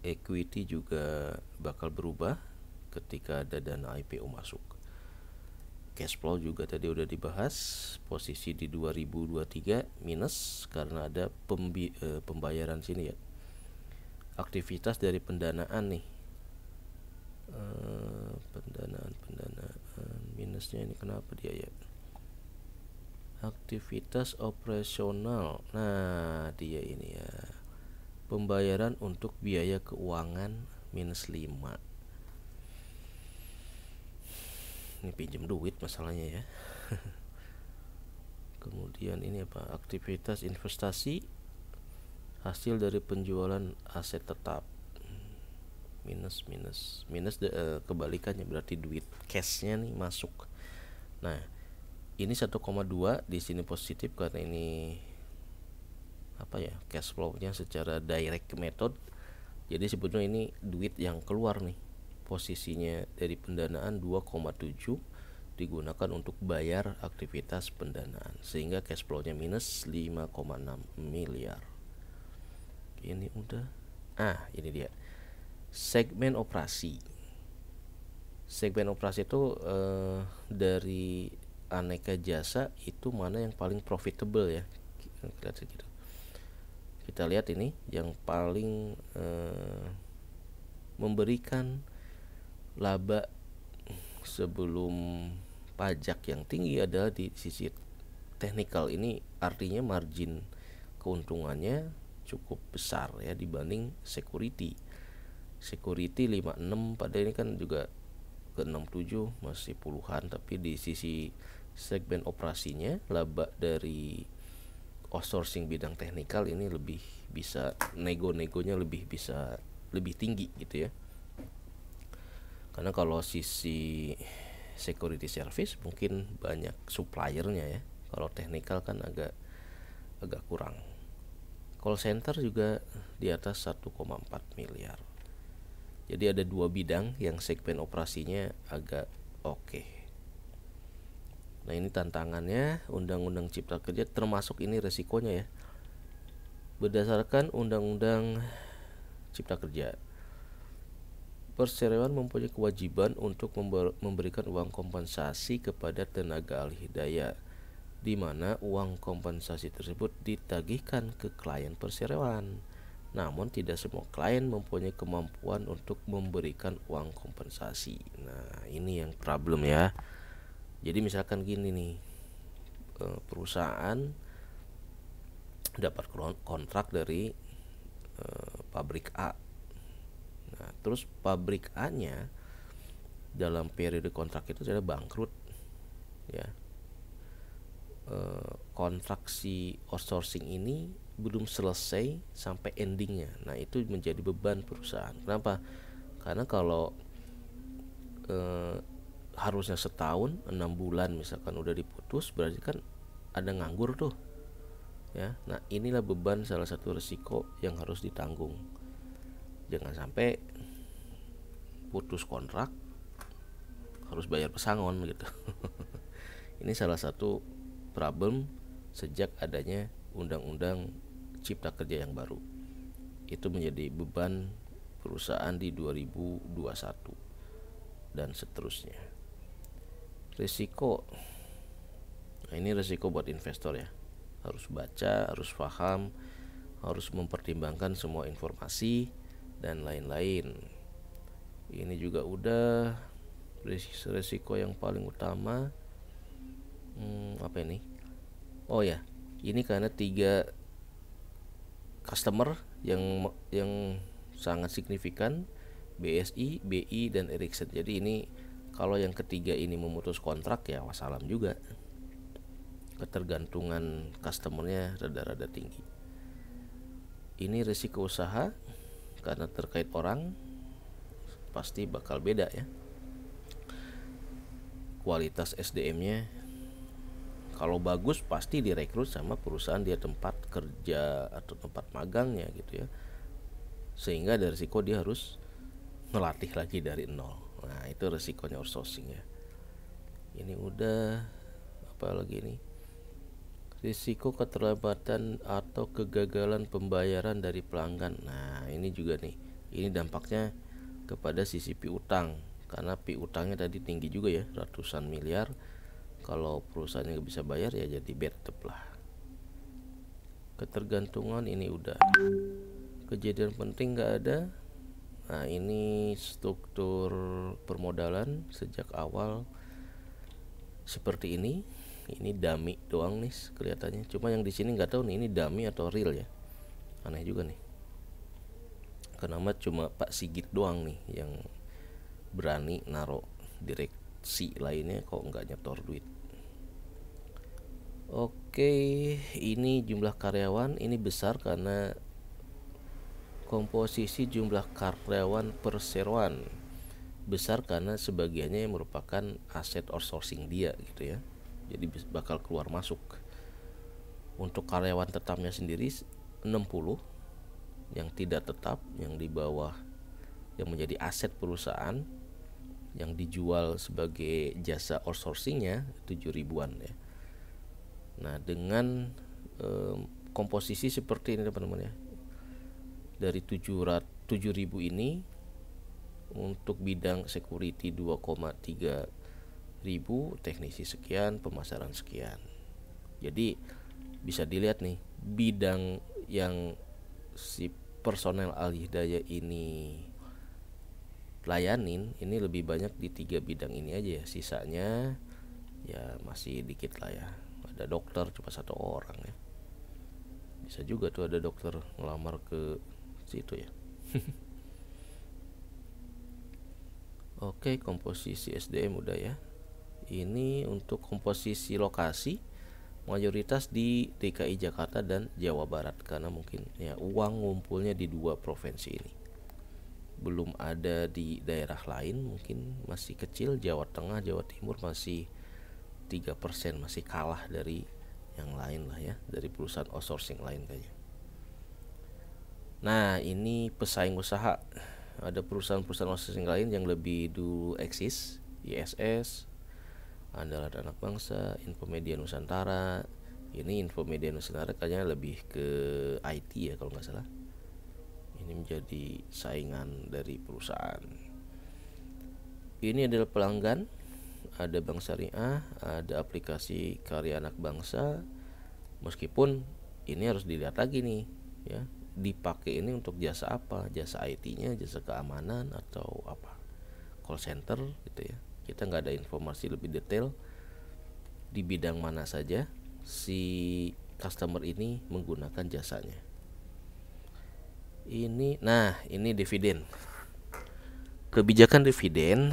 Equity juga bakal berubah ketika ada dana IPO masuk. Cash flow juga tadi udah dibahas, posisi di 2023 minus karena ada pembayaran sini ya, aktivitas dari pendanaan nih. Pendanaan minusnya ini kenapa dia ya, aktivitas operasional. Nah, dia ini ya, pembayaran untuk biaya keuangan minus 5. Ini pinjam duit masalahnya ya. Kemudian ini apa, aktivitas investasi hasil dari penjualan aset tetap minus kebalikannya, berarti duit cashnya nih masuk. Nah, ini 1,2 di sini positif karena ini apa ya, cash flow-nya secara direct method. Jadi sebetulnya ini duit yang keluar nih, posisinya dari pendanaan 2,7 digunakan untuk bayar aktivitas pendanaan, sehingga cash flow-nya minus 5,6 miliar. Ini udah. Ini dia segmen operasi. Segmen operasi itu dari aneka jasa itu mana yang paling profitable ya, lihat segitu. Kita lihat ini yang paling memberikan laba sebelum pajak yang tinggi adalah di sisi teknikal. Ini artinya margin keuntungannya cukup besar ya dibanding security 56, pada ini kan juga ke 67 masih puluhan, tapi di sisi segmen operasinya laba dari outsourcing bidang teknikal ini lebih bisa nego-negonya lebih tinggi gitu ya. Karena kalau sisi security service mungkin banyak suppliernya ya, kalau teknikal kan agak kurang. Call center juga di atas 1,4 miliar. Jadi ada 2 bidang yang segmen operasinya agak oke. Nah, ini tantangannya Undang-Undang Cipta Kerja, termasuk ini resikonya ya. Berdasarkan Undang-Undang Cipta Kerja, perseroan mempunyai kewajiban untuk memberikan uang kompensasi kepada tenaga alih daya, di mana uang kompensasi tersebut ditagihkan ke klien perseroan. Namun tidak semua klien mempunyai kemampuan untuk memberikan uang kompensasi. Nah, ini yang problem ya. Jadi misalkan gini nih, perusahaan dapat kontrak dari pabrik A. Nah, terus pabrik A-nya dalam periode kontrak itu sudah bangkrut ya. kontrak si outsourcing ini belum selesai sampai endingnya. Nah itu menjadi beban perusahaan. Kenapa? Karena kalau harusnya setahun 6 bulan misalkan udah diputus, berarti kan ada nganggur tuh ya. Nah inilah beban, salah satu resiko yang harus ditanggung. Jangan sampai putus kontrak harus bayar pesangon gitu. Ini salah satu problem sejak adanya undang-undang cipta kerja yang baru. Itu menjadi beban perusahaan di 2021 dan seterusnya. Risiko, nah ini risiko buat investor ya. Harus baca, harus paham, harus mempertimbangkan semua informasi dan lain-lain. Ini juga udah. Risiko yang paling utama apa ini? Oh ya, ini karena 3 customer yang sangat signifikan, BSI, BI, dan Ericsson. Jadi ini kalau yang ketiga ini memutus kontrak ya wassalam juga. Ketergantungan customernya rada-rada tinggi. Ini risiko usaha karena terkait orang, pasti bakal beda ya. Kualitas SDM-nya kalau bagus pasti direkrut sama perusahaan dia tempat kerja atau tempat magangnya gitu ya. Sehingga ada risiko dia harus melatih lagi dari nol. Nah itu risikonya outsourcing ya. Ini udah. Apa lagi ini? Risiko keterlambatan atau kegagalan pembayaran dari pelanggan. Nah ini juga nih, ini dampaknya kepada sisi piutang, karena piutangnya tadi tinggi juga ya, ratusan miliar. Kalau perusahaannya nggak bisa bayar ya jadi bad debt lah. Ketergantungan ini udah. Kejadian penting nggak ada. Nah ini struktur permodalan sejak awal seperti ini. Ini dummy doang nih kelihatannya. Cuma yang di sini nggak tahu nih ini dummy atau real ya. Aneh juga nih. Kenapa cuma Pak Sigit doang nih yang berani naruh, direksi lainnya kok nggak nyetor duit. Oke, ini jumlah karyawan ini besar karena komposisi jumlah karyawan perseroan besar karena sebagiannya yang merupakan aset outsourcing dia gitu ya. Jadi bakal keluar masuk. Untuk karyawan tetapnya sendiri 60, yang tidak tetap yang di bawah yang menjadi aset perusahaan yang dijual sebagai jasa outsourcingnya 7.000-an ya. Nah dengan komposisi seperti ini teman-teman ya, dari 7.000 ini untuk bidang security 2,3 ribu, teknisi sekian, pemasaran sekian. Jadi bisa dilihat nih bidang yang si personel alih daya ini layanin ini lebih banyak di 3 bidang ini aja ya. Sisanya ya masih dikit lah ya. Ada dokter cuma 1 orang ya. Bisa juga tuh ada dokter ngelamar ke situ ya. Oke, komposisi SDM udah ya. Ini untuk komposisi lokasi mayoritas di DKI Jakarta dan Jawa Barat karena mungkin ya uang ngumpulnya di 2 provinsi ini. Belum ada di daerah lain, mungkin masih kecil. Jawa Tengah, Jawa Timur masih 3%, masih kalah dari yang lain lah ya, dari perusahaan outsourcing lain kayaknya. Nah ini pesaing usaha. Ada perusahaan-perusahaan outsourcing lain yang lebih dulu eksis, ISS, Andalan Anak Bangsa, Infomedia Nusantara. Ini Infomedia Nusantara kayaknya lebih ke IT ya kalau nggak salah. Ini menjadi saingan dari perusahaan. Ini adalah pelanggan. Ada Bank Syariah, ada aplikasi Karya Anak Bangsa. Meskipun ini harus dilihat lagi nih ya, dipakai ini untuk jasa apa, jasa IT-nya, jasa keamanan atau apa, call center gitu ya. Kita nggak ada informasi lebih detail di bidang mana saja si customer ini menggunakan jasanya. Ini, nah ini dividen. Kebijakan dividen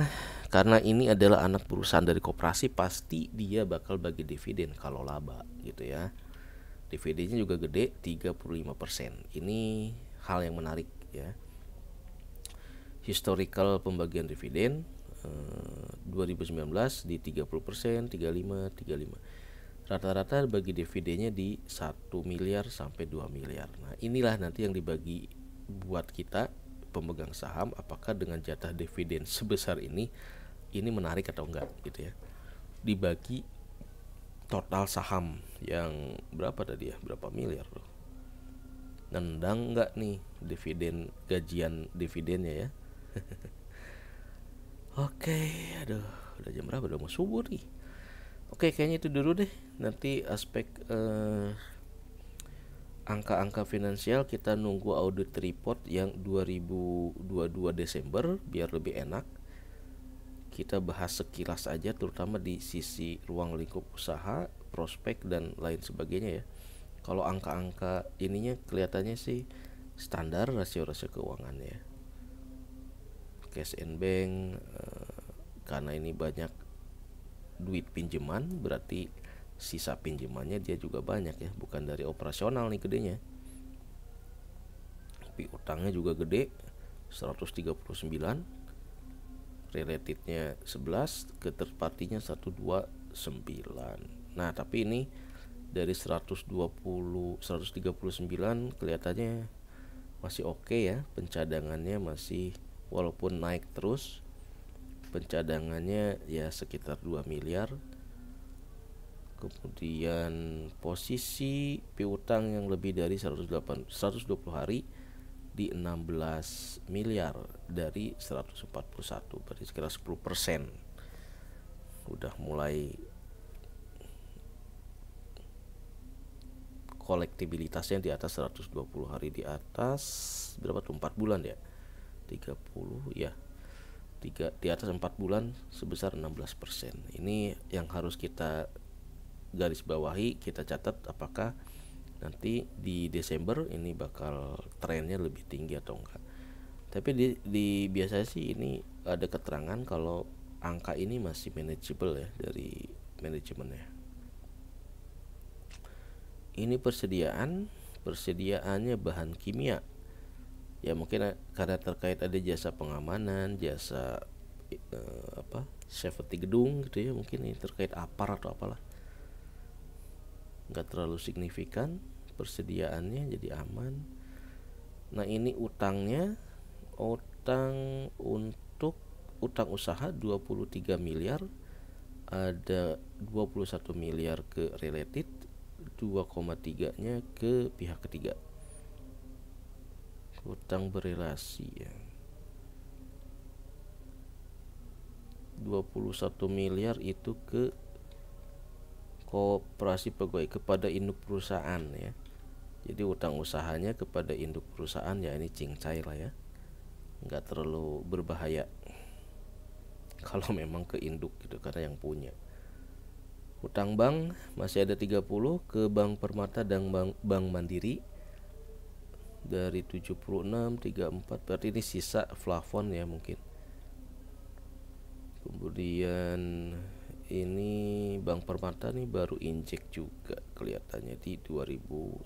Karena ini adalah anak perusahaan dari koperasi, pasti dia bakal bagi dividen kalau laba gitu ya. Dividennya juga gede, 35%. Ini hal yang menarik ya. Historical pembagian dividen 2019 di 30%, 35, 35. Rata-rata bagi dividennya di 1 miliar sampai 2 miliar. Nah, inilah nanti yang dibagi buat kita pemegang saham, apakah dengan jatah dividen sebesar ini menarik atau enggak gitu ya. Dibagi total saham yang berapa tadi ya? Berapa miliar loh. Nendang enggak nih dividen, gajian dividennya ya. Oke, aduh, udah jam berapa? Udah mau subuh nih. Oke, kayaknya itu dulu deh. Nanti aspek angka-angka finansial kita nunggu audit report yang 2022 Desember biar lebih enak. Kita bahas sekilas aja, terutama di sisi ruang lingkup usaha, prospek dan lain sebagainya ya. Kalau angka-angka ininya kelihatannya sih standar rasio-rasio keuangan ya. Cash and bank, karena ini banyak duit pinjaman, berarti sisa pinjamannya dia juga banyak ya, bukan dari operasional nih gedenya. Tapi utangnya juga gede, 139, relatednya 11, ke third partinya 129. Nah, tapi ini dari 139 kelihatannya masih oke ya, pencadangannya masih, walaupun naik terus, pencadangannya ya sekitar 2 miliar. Kemudian posisi piutang yang lebih dari 120 hari di 16 miliar dari 141, berarti sekitar 10%. Udah mulai kolektibilitasnya di atas 120 hari, di atas berapa tuh, 4 bulan ya, 30 ya, di atas 4 bulan sebesar 16%. Ini yang harus kita garis bawahi, kita catat apakah nanti di Desember ini bakal trennya lebih tinggi atau enggak. Tapi di biasanya sih ini ada keterangan kalau angka ini masih manageable ya dari manajemennya. Ini persediaannya bahan kimia ya, mungkin karena terkait ada jasa pengamanan, jasa safety gedung gitu ya, mungkin ini terkait apar atau apalah, nggak terlalu signifikan persediaannya, jadi aman. Nah, ini utang untuk utang usaha 23 miliar, ada 21 miliar ke related, 2,3 nya ke pihak ketiga. Utang berelasi ya, 21 miliar itu ke koperasi pegawai, kepada induk perusahaan ya. Jadi utang usahanya kepada induk perusahaan ya, ini cincai lah ya, nggak terlalu berbahaya kalau memang ke induk gitu, karena yang punya. Utang bank masih ada 30 ke Bank Permata dan Bank Mandiri dari 76, 34, berarti ini sisa plafon ya mungkin. Kemudian ini Bank Permata nih baru injek juga kelihatannya di 2001.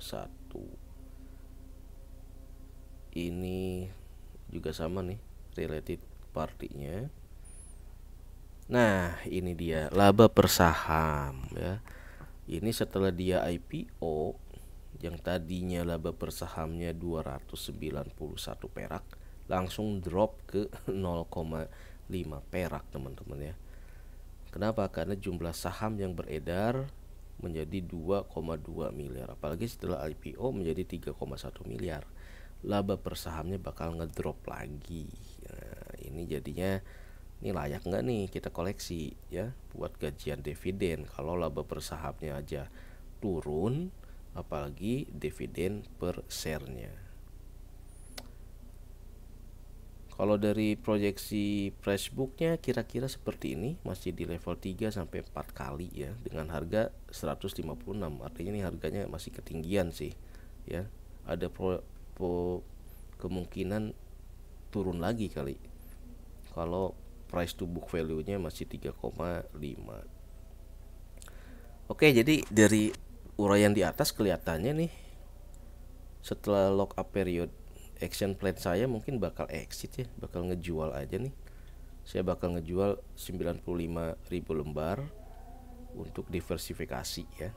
Ini juga sama nih related partinya. Nah, ini dia laba per saham ya. Ini setelah dia IPO, yang tadinya laba per sahamnya 291 perak langsung drop ke 0,5 perak teman-teman ya. Kenapa? Karena jumlah saham yang beredar menjadi 2,2 miliar, apalagi setelah IPO menjadi 3,1 miliar. Laba per sahamnya bakal ngedrop lagi. Nah, ini jadinya ini layak nggak nih kita koleksi ya buat gajian dividen kalau laba per sahamnya aja turun, apalagi dividen per share-nya. Kalau dari proyeksi price book-nya kira-kira seperti ini, masih di level 3 sampai 4 kali ya, dengan harga 156. Artinya ini harganya masih ketinggian sih ya. Ada kemungkinan turun lagi kali kalau price to book value-nya masih 3,5. Oke, jadi dari uraian di atas kelihatannya nih, setelah lock up period, action plan saya mungkin bakal exit ya, bakal ngejual aja nih. Saya bakal ngejual 95.000 lembar untuk diversifikasi ya.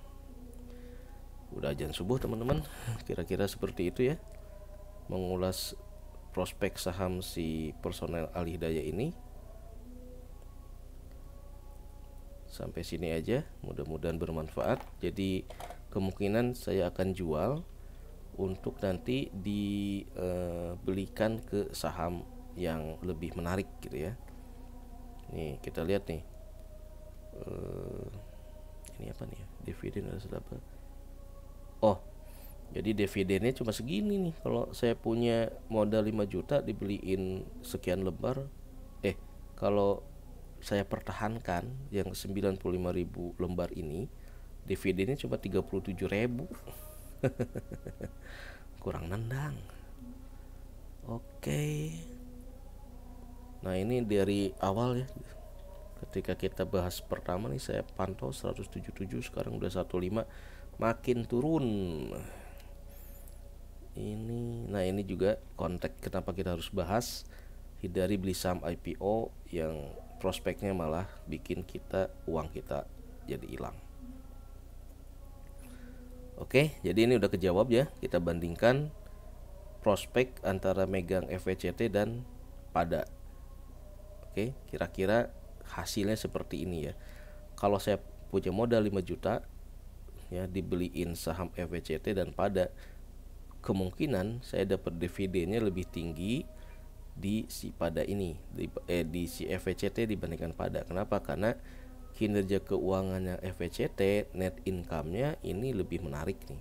Udah azan subuh teman-teman, kira-kira seperti itu ya, mengulas prospek saham si personel alih daya ini. Sampai sini aja, mudah-mudahan bermanfaat. Jadi kemungkinan saya akan jual untuk nanti dibelikan ke saham yang lebih menarik gitu ya. Nih kita lihat nih, ini apa nih ya, dividen ada apa? Oh, jadi dividennya cuma segini nih. Kalau saya punya modal 5 juta dibeliin sekian lembar, kalau saya pertahankan yang 95.000 lembar ini, dividennya cuma 37.000. Kurang nendang. Oke. Nah, ini dari awal ya. Ketika kita bahas pertama nih, saya pantau 177, sekarang udah 15, makin turun. Ini juga konteks kenapa kita harus bahas. Hindari beli saham IPO yang prospeknya malah bikin uang kita jadi hilang. Oke, jadi ini udah kejawab ya. Kita bandingkan prospek antara megang FVCT dan pada. Oke, kira-kira hasilnya seperti ini ya. Kalau saya punya modal 5 juta ya, dibeliin saham FVCT dan pada, kemungkinan saya dapat dividennya lebih tinggi di si pada ini, di si FVCT dibandingkan pada. Kenapa? Karena kinerja keuangannya FVCT, net income-nya ini lebih menarik nih,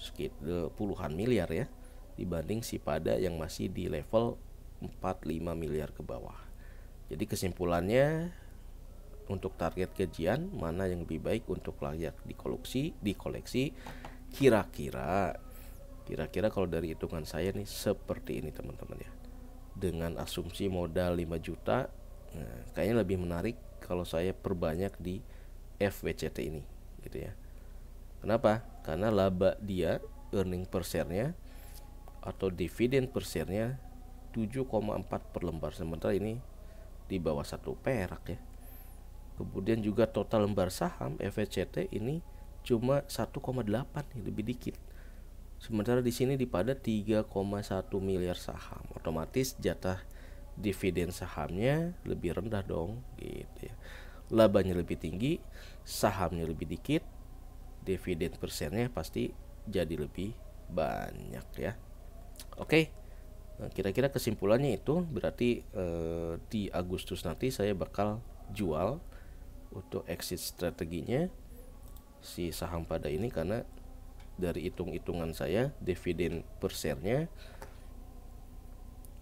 sekitar puluhan miliar ya, dibanding si pada yang masih di level 4-5 miliar ke bawah. Jadi kesimpulannya, untuk target kajian mana yang lebih baik untuk layak dikoleksi, kira-kira kalau dari hitungan saya nih seperti ini teman-teman ya. Dengan asumsi modal 5 juta, kayaknya lebih menarik kalau saya perbanyak di FVCT ini gitu ya. Kenapa? Karena laba dia, earning per share-nya atau dividen per share-nya 7,4 per lembar, sementara ini di bawah 1 perak ya. Kemudian juga total lembar saham FVCT ini cuma 1,8, lebih dikit. Sementara di sini di pada 3,1 miliar saham, otomatis jatah dividen sahamnya lebih rendah dong gitu ya. Labanya lebih tinggi, sahamnya lebih dikit, dividen persennya pasti jadi lebih banyak ya. Oke, nah, kira-kira kesimpulannya itu berarti di Agustus nanti saya bakal jual untuk exit strateginya si saham pada ini, karena dari hitung-hitungan saya dividen per share-nya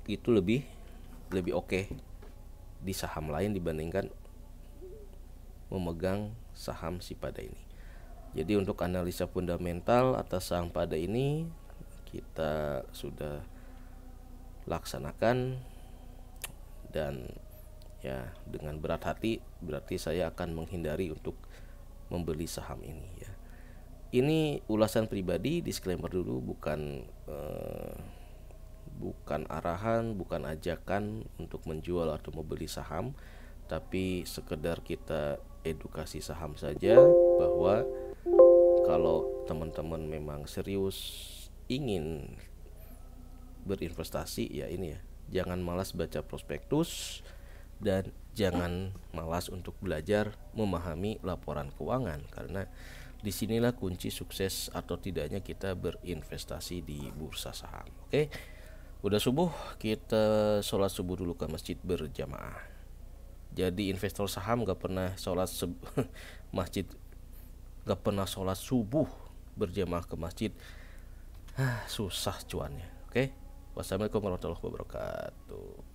itu lebih oke di saham lain dibandingkan memegang saham si pada ini. Jadi untuk analisa fundamental atas saham pada ini kita sudah laksanakan, dan ya dengan berat hati berarti saya akan menghindari untuk membeli saham ini ya. Ini ulasan pribadi, disclaimer dulu, bukan arahan, bukan ajakan untuk menjual atau membeli saham, tapi sekedar kita edukasi saham saja, bahwa kalau teman-teman memang serius ingin berinvestasi ya ini ya, jangan malas baca prospektus dan jangan malas untuk belajar memahami laporan keuangan, karena disinilah kunci sukses atau tidaknya kita berinvestasi di bursa saham. Oke, udah subuh, kita sholat subuh dulu ke masjid berjamaah. Jadi investor saham gak pernah sholat gak pernah sholat subuh berjamaah ke masjid, susah cuannya. Oke, wassalamualaikum warahmatullahi wabarakatuh.